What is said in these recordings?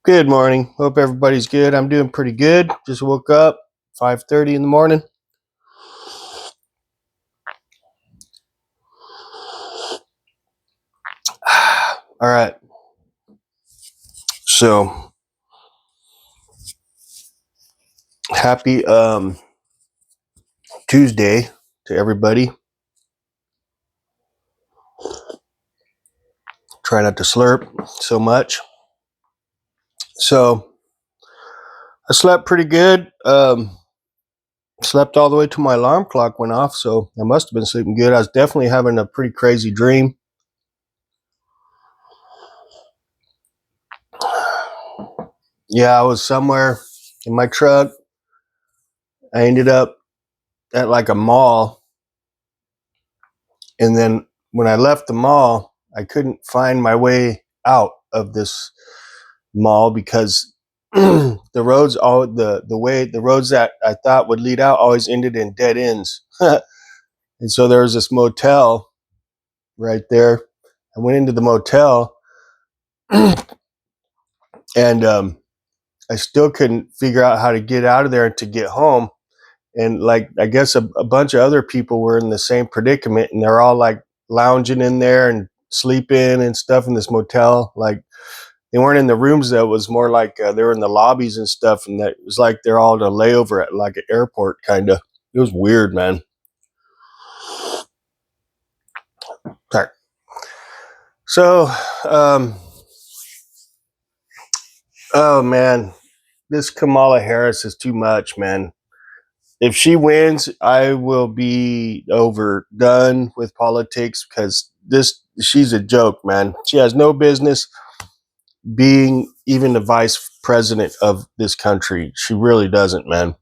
Good morning. Hope everybody's good. I'm doing pretty good. Just woke up 5:30 in the morning. All right. So, happy Tuesday to everybody. Try not to slurp so much. So, I slept pretty good. Slept all the way till my alarm clock went off, so I must have been sleeping good. I was definitely having a pretty crazy dream. Yeah, I was somewhere in my truck. I ended up at like a mall, and then when I left the mall, I couldn't find my way out of this mall because the roads all the roads that I thought would lead out always ended in dead ends. And so there was this motel right there. I went into the motel and I still couldn't figure out how to get out of there and to get home. And like I guess a bunch of other people were in the same predicament, and they're all like lounging in there and sleeping and stuff in this motel. Like they weren't in the rooms though. It was more like they were in the lobbies and stuff, and that it was like they're all at a layover at like an airport kind of. It was weird, man. Sorry. So, um, oh man, this Kamala Harris is too much, man. If she wins, I will be overdone with politics because she's a joke, man. She has no business being even the vice president of this country. She really doesn't, man.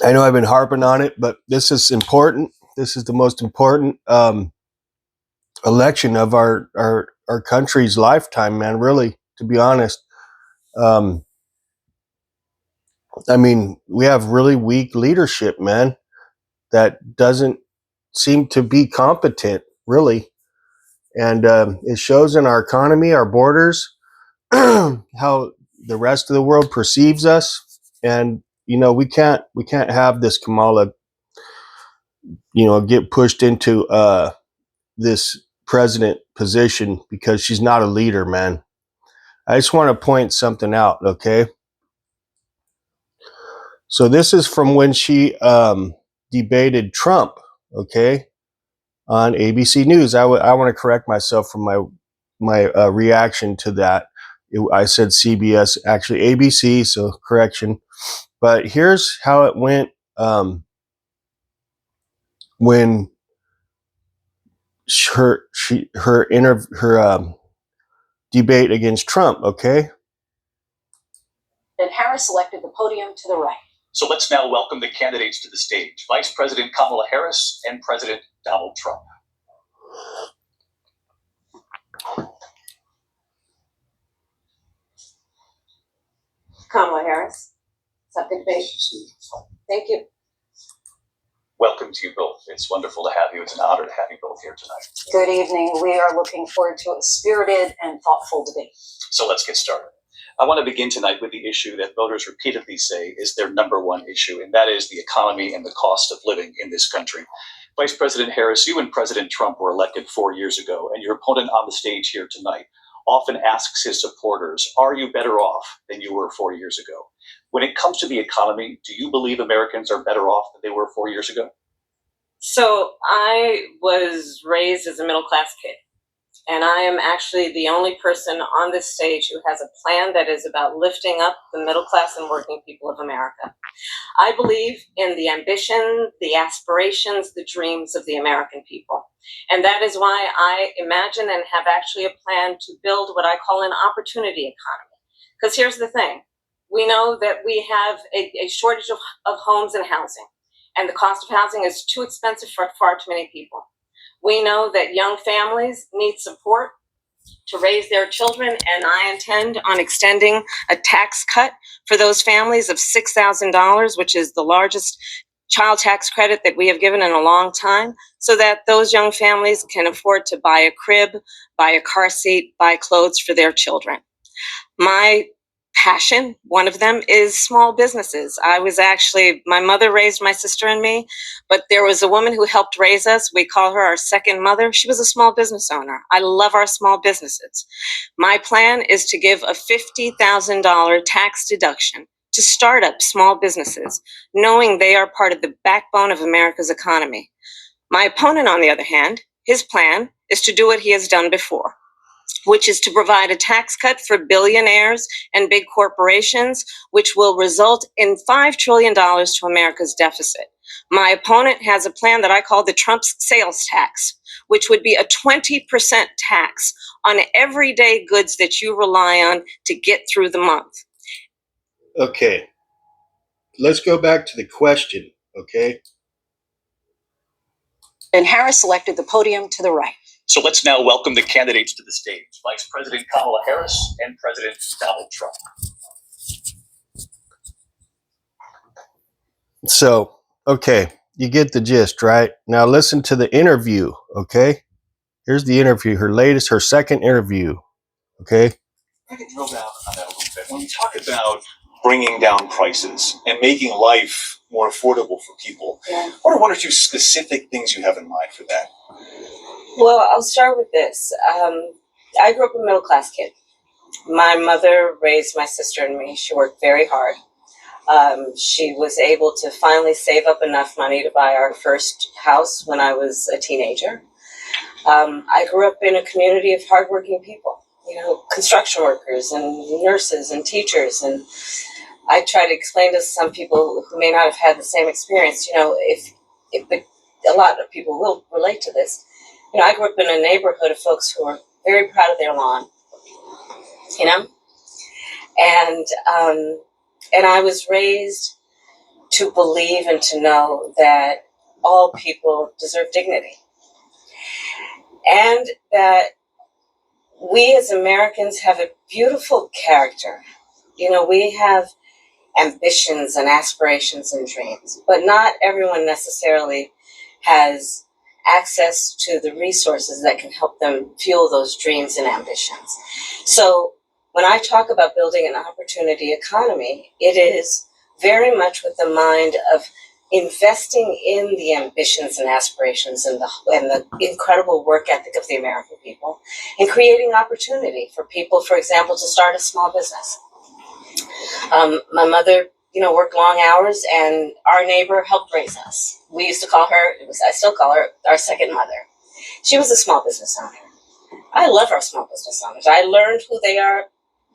I know I've been harping on it, but this is important. This is the most important election of our country's lifetime, man. Really, to be honest. Um, I mean, we have really weak leadership, man, that doesn't seem to be competent, really, and it shows in our economy, our borders, how the rest of the world perceives us, and we can't have this Kamala, get pushed into this president position because she's not a leader, man. I just want to point something out, okay? So this is from when she debated Trump, okay, on ABC News. I want to correct myself from my reaction to that. I said CBS, actually ABC, so correction. But here's how it went when her debate against Trump. Okay. And Harris selected the podium to the right. So let's now welcome the candidates to the stage. Vice President Kamala Harris and President Donald Trump. Kamala Harris, accept the debate. Thank you. Welcome to you both. It's wonderful to have you. It's an honor to have you both here tonight. Good evening. We are looking forward to a spirited and thoughtful debate. So let's get started. I want to begin tonight with the issue that voters repeatedly say is their number one issue, and that is the economy and the cost of living in this country. Vice President Harris, you and President Trump were elected 4 years ago, and your opponent on the stage here tonight often asks his supporters, are you better off than you were 4 years ago? When it comes to the economy, do you believe Americans are better off than they were 4 years ago? So I was raised as a middle-class kid, and I am actually the only person on this stage who has a plan that is about lifting up the middle class and working people of America. I believe in the ambition, the aspirations, the dreams of the American people. And that is why I imagine and have actually a plan to build what I call an opportunity economy. Because here's the thing. We know that we have a shortage of homes and housing, and the cost of housing is too expensive for far too many people. We know that young families need support to raise their children, and I intend on extending a tax cut for those families of $6,000, which is the largest child tax credit that we have given in a long time so that those young families can afford to buy a crib, buy a car seat, buy clothes for their children. My passion, one of them, is small businesses. My mother raised my sister and me, but there was a woman who helped raise us. We call her our second mother. She was a small business owner. I love our small businesses. My plan is to give a $50,000 tax deduction to start up small businesses, knowing they are part of the backbone of America's economy. My opponent, on the other hand, his plan is to do what he has done before, which is to provide a tax cut for billionaires and big corporations, which will result in $5 trillion to America's deficit. My opponent has a plan that I call the Trump sales tax, which would be a 20% tax on everyday goods that you rely on to get through the month. Okay, let's go back to the question, okay? And Harris selected the podium to the right. So let's now welcome the candidates to the stage. Vice President Kamala Harris and President Donald Trump. So, okay, you get the gist, right? Now listen to the interview, okay? Here's the interview, her second interview, okay? I can drill down on that a little bit. When we talk about bringing down prices and making life more affordable for people, what are one or two specific things you have in mind for that? Well, I'll start with this. I grew up a middle-class kid. My mother raised my sister and me. She worked very hard. She was able to finally save up enough money to buy our first house when I was a teenager. I grew up in a community of hardworking people, construction workers and nurses and teachers. And I try to explain to some people who may not have had the same experience, but a lot of people will relate to this. I grew up in a neighborhood of folks who are very proud of their lawn, and I was raised to believe and to know that all people deserve dignity, and that we as Americans have a beautiful character. We have ambitions and aspirations and dreams, but not everyone necessarily has access to the resources that can help them fuel those dreams and ambitions. So when I talk about building an opportunity economy, it is very much with the mind of investing in the ambitions and aspirations and the incredible work ethic of the American people, and creating opportunity for people, for example, to start a small business. My mother, worked long hours, and our neighbor helped raise us. We used to call her, I still call her, our second mother. She was a small business owner. I love our small business owners. I learned who they are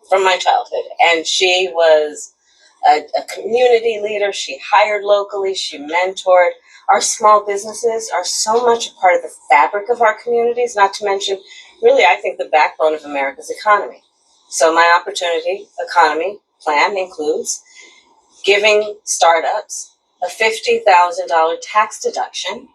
from my childhood, and she was a community leader. She hired locally. She mentored. Our small businesses are so much a part of the fabric of our communities, not to mention, really, I think, the backbone of America's economy. So my opportunity economy plan includes giving startups a $50,000 tax deduction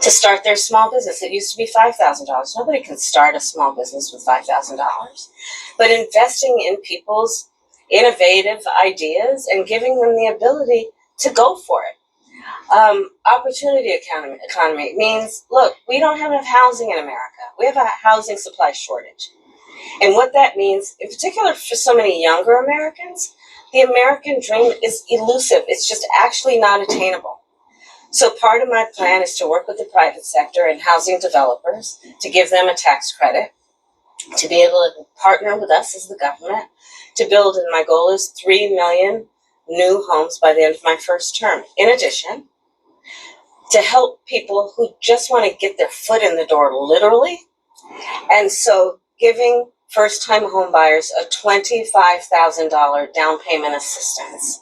to start their small business. It used to be $5,000. Nobody can start a small business with $5,000. But investing in people's innovative ideas and giving them the ability to go for it. Opportunity economy means, look, we don't have enough housing in America. We have a housing supply shortage. And what that means, in particular for so many younger Americans, the American dream is elusive. It's just actually not attainable. So part of my plan is to work with the private sector and housing developers to give them a tax credit, to be able to partner with us as the government, to build, and my goal is 3 million new homes by the end of my first term. In addition, to help people who just want to get their foot in the door, literally. And so giving first-time home buyers a $25,000 down payment assistance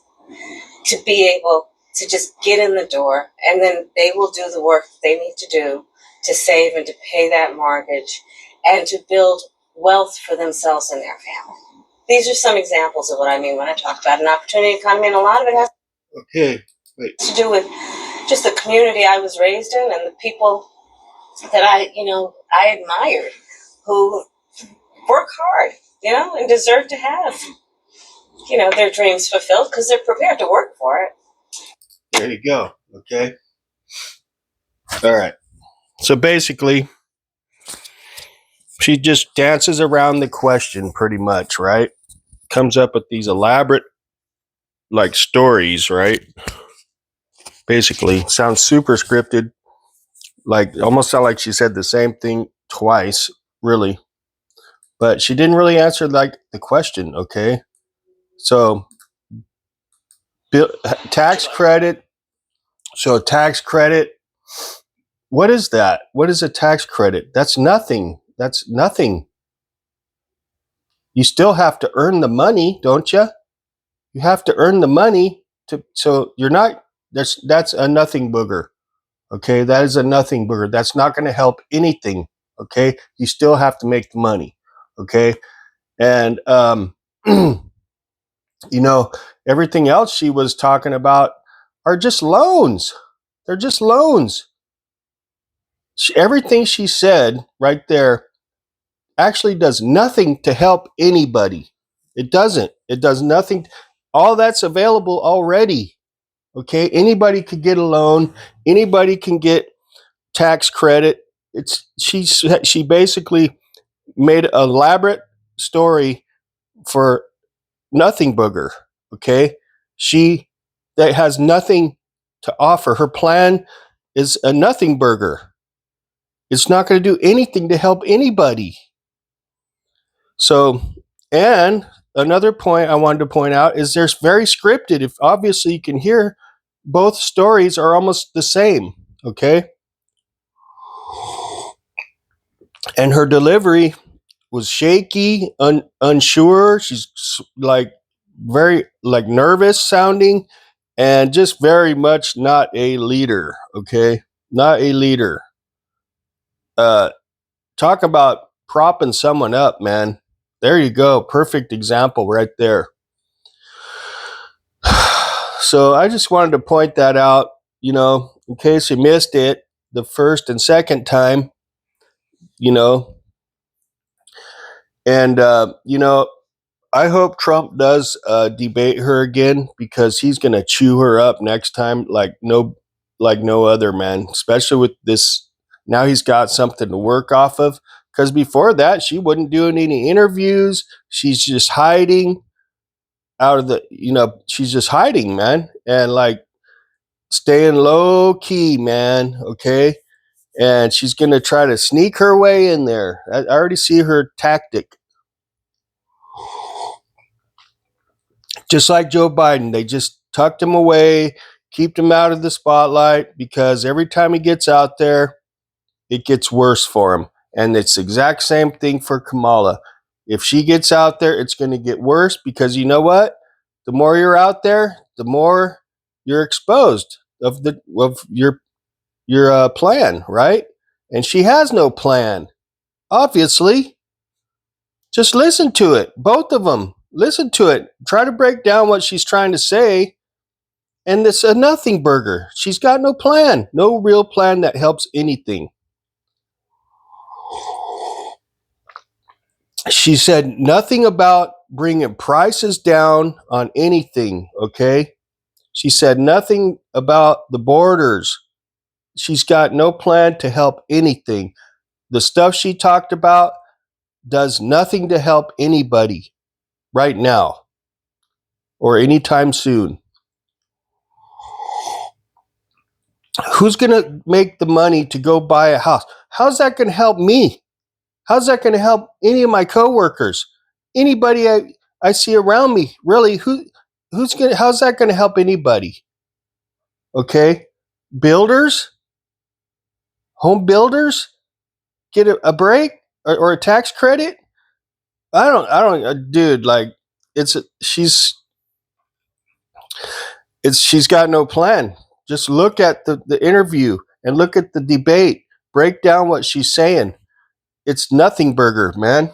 to be able to just get in the door, and then they will do the work they need to do to save and to pay that mortgage and to build wealth for themselves and their family. These are some examples of what I mean when I talk about an opportunity economy, and a lot of it has to do with just the community I was raised in and the people that I admired, who work hard, and deserve to have, their dreams fulfilled because they're prepared to work for it. There you go. Okay. All right. So basically, she just dances around the question pretty much, right? Comes up with these elaborate like stories, right? Basically, sounds super scripted, like almost sound like she said the same thing twice, really. But she didn't really answer like the question, okay? So tax credit. So tax credit, what is that? What is a tax credit? That's nothing. That's nothing. You still have to earn the money, don't you? You have to earn the money to, so you're not, that's a nothing booger. Okay, that is a nothing booger. That's not going to help anything. Okay, you still have to make the money. Okay, and you know, everything else she was talking about are just loans. They're just loans. Everything she said right there actually does nothing to help anybody. It doesn't. It does nothing. All that's available already. Okay, anybody could get a loan. Anybody can get tax credit. She basically made an elaborate story for nothing booger. Okay, she that has nothing to offer. Her plan is a nothing burger. It's not going to do anything to help anybody. So, and another point I wanted to point out is there's very scripted. If obviously you can hear, both stories are almost the same. Okay, and her delivery was shaky, unsure. She's like very like nervous sounding, and just very much not a leader. Okay, not a leader. Talk about propping someone up, man. There you go, perfect example right there. So I just wanted to point that out, you know, in case you missed it the first and second time, you know, and you know, I hope Trump does debate her again, because he's going to chew her up next time like no other, man. Especially with this, now he's got something to work off of. Because before that, she wasn't doing any interviews. She's just hiding out of the, you know, she's just hiding, man, and like staying low key, man. Okay, and she's going to try to sneak her way in there. I already see her tactic. Just like Joe Biden, they just tucked him away, keep him out of the spotlight, because every time he gets out there, it gets worse for him. And it's the exact same thing for Kamala. If she gets out there, it's going to get worse, because you know what? The more you're out there, the more you're exposed of your plan, right? And she has no plan, obviously. Just listen to it, both of them. Listen to it. Try to break down what she's trying to say. And it's a nothing burger. She's got no plan, no real plan that helps anything. She said nothing about bringing prices down on anything, okay? She said nothing about the borders. She's got no plan to help anything. The stuff she talked about does nothing to help anybody right now or anytime soon. Who's going to make the money to go buy a house? How's that going to help me? How's that going to help any of my coworkers? Anybody I see around me? Really, how's that going to help anybody? Okay? Builders? Home builders? Get a break or a tax credit? Dude, like she's got no plan. Just look at the interview and look at the debate. Break down what she's saying. It's nothing burger, man.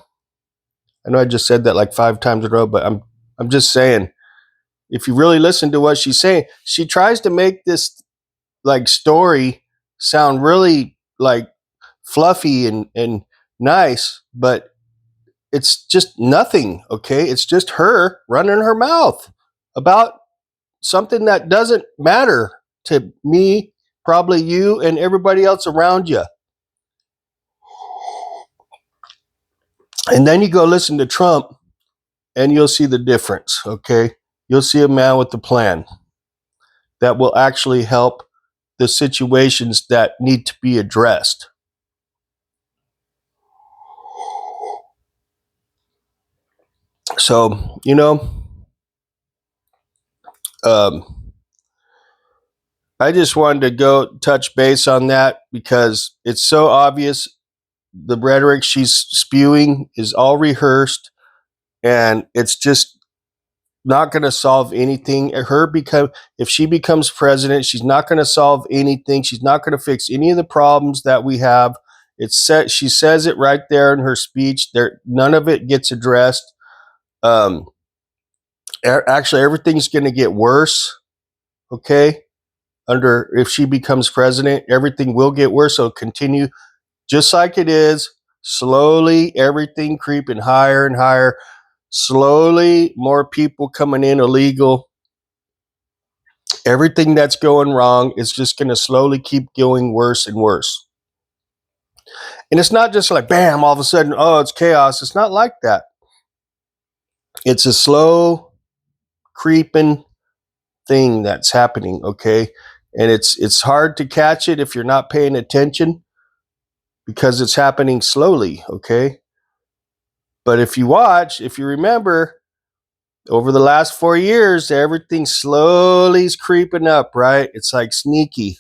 I know I just said that like 5 times in a row, but I'm just saying, if you really listen to what she's saying, she tries to make this like story sound really like fluffy and nice, but it's just nothing, okay? It's just her running her mouth about something that doesn't matter. to me, probably you and everybody else around you. And then you go listen to Trump and you'll see the difference, okay? You'll see a man with a plan that will actually help the situations that need to be addressed. So, I just wanted to go touch base on that because it's so obvious the rhetoric she's spewing is all rehearsed and it's just not going to solve anything. If she becomes president, she's not going to solve anything. She's not going to fix any of the problems that we have. She says it right there in her speech. None of it gets addressed. Actually, everything's going to get worse. Okay, if she becomes president, everything will get worse. So continue just like it is. Slowly, everything creeping higher and higher. Slowly, more people coming in illegal. Everything that's going wrong is just going to slowly keep going worse and worse. And it's not just like, bam, all of a sudden, oh, it's chaos. It's not like that. It's a slow, creeping thing that's happening, okay? And it's hard to catch it if you're not paying attention because it's happening slowly, okay? But if you remember, over the last 4 years, everything slowly is creeping up, right? It's like sneaky.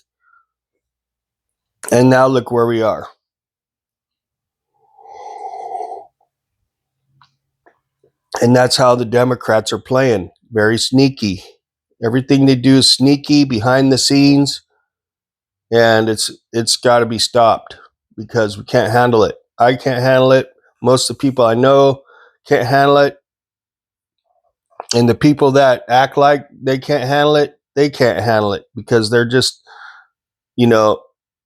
And now look where we are. And that's how the Democrats are playing. Very sneaky. Everything they do is sneaky, behind the scenes. And it's got to be stopped because we can't handle it. I can't handle it. Most of the people I know can't handle it. And the people that act like they can't handle it, they can't handle it because they're just,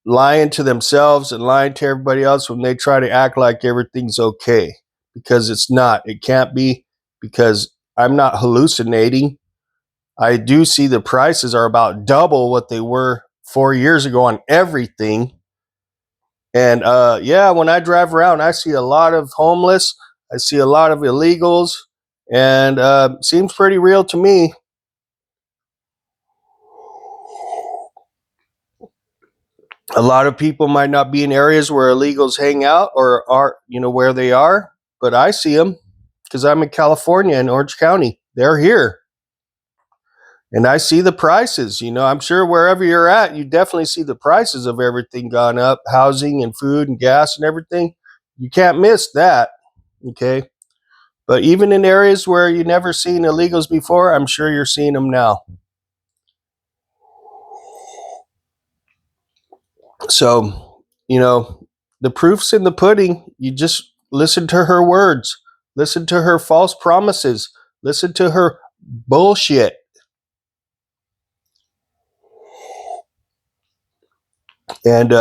lying to themselves and lying to everybody else when they try to act like everything's okay. Because it's not. It can't be, because I'm not hallucinating. I do see the prices are about double what they were 4 years ago on everything. And when I drive around, I see a lot of homeless. I see a lot of illegals, and seems pretty real to me. A lot of people might not be in areas where illegals hang out or are, where they are, but I see them because I'm in California in Orange County. They're here. And I see the prices. I'm sure wherever you're at, you definitely see the prices of everything gone up, housing and food and gas and everything. You can't miss that. Okay. But even in areas where you never seen illegals before, I'm sure you're seeing them now. So, the proof's in the pudding. You just listen to her words, listen to her false promises, listen to her bullshit. And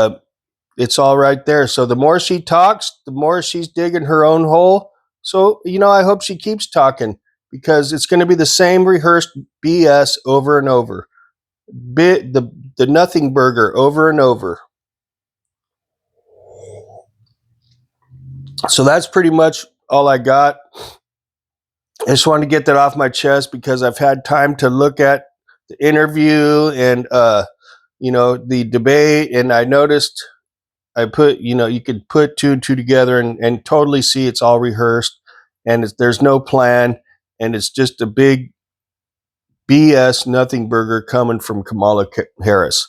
it's all right there. So the more she talks, the more she's digging her own hole. So, I hope she keeps talking because it's going to be the same rehearsed BS over and over. The nothing burger over and over. So that's pretty much all I got. I just wanted to get that off my chest because I've had time to look at the interview and, the debate. And I noticed I put, you could put two and two together and totally see it's all rehearsed and there's no plan. And it's just a big BS nothing burger coming from Kamala Harris.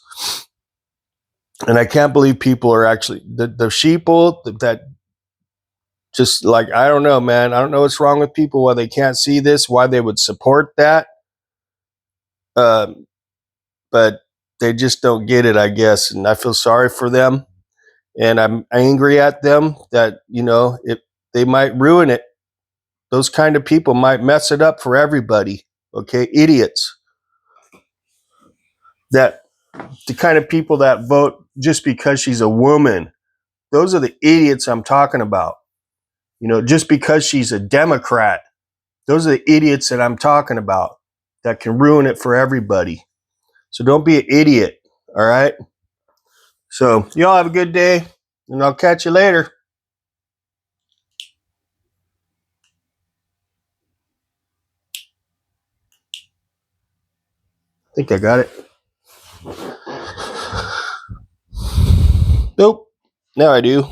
And I can't believe people are actually, the sheeple that just like, I don't know, man. I don't know what's wrong with people, why they can't see this, why they would support that. But they just don't get it, I guess. And I feel sorry for them. And I'm angry at them that, if they might ruin it. Those kind of people might mess it up for everybody. Okay, idiots. That the kind of people that vote just because she's a woman. Those are the idiots I'm talking about. Just because she's a Democrat. Those are the idiots that I'm talking about that can ruin it for everybody. So don't be an idiot. All right. So y'all have a good day, and I'll catch you later. I think I got it. Nope. Now I do.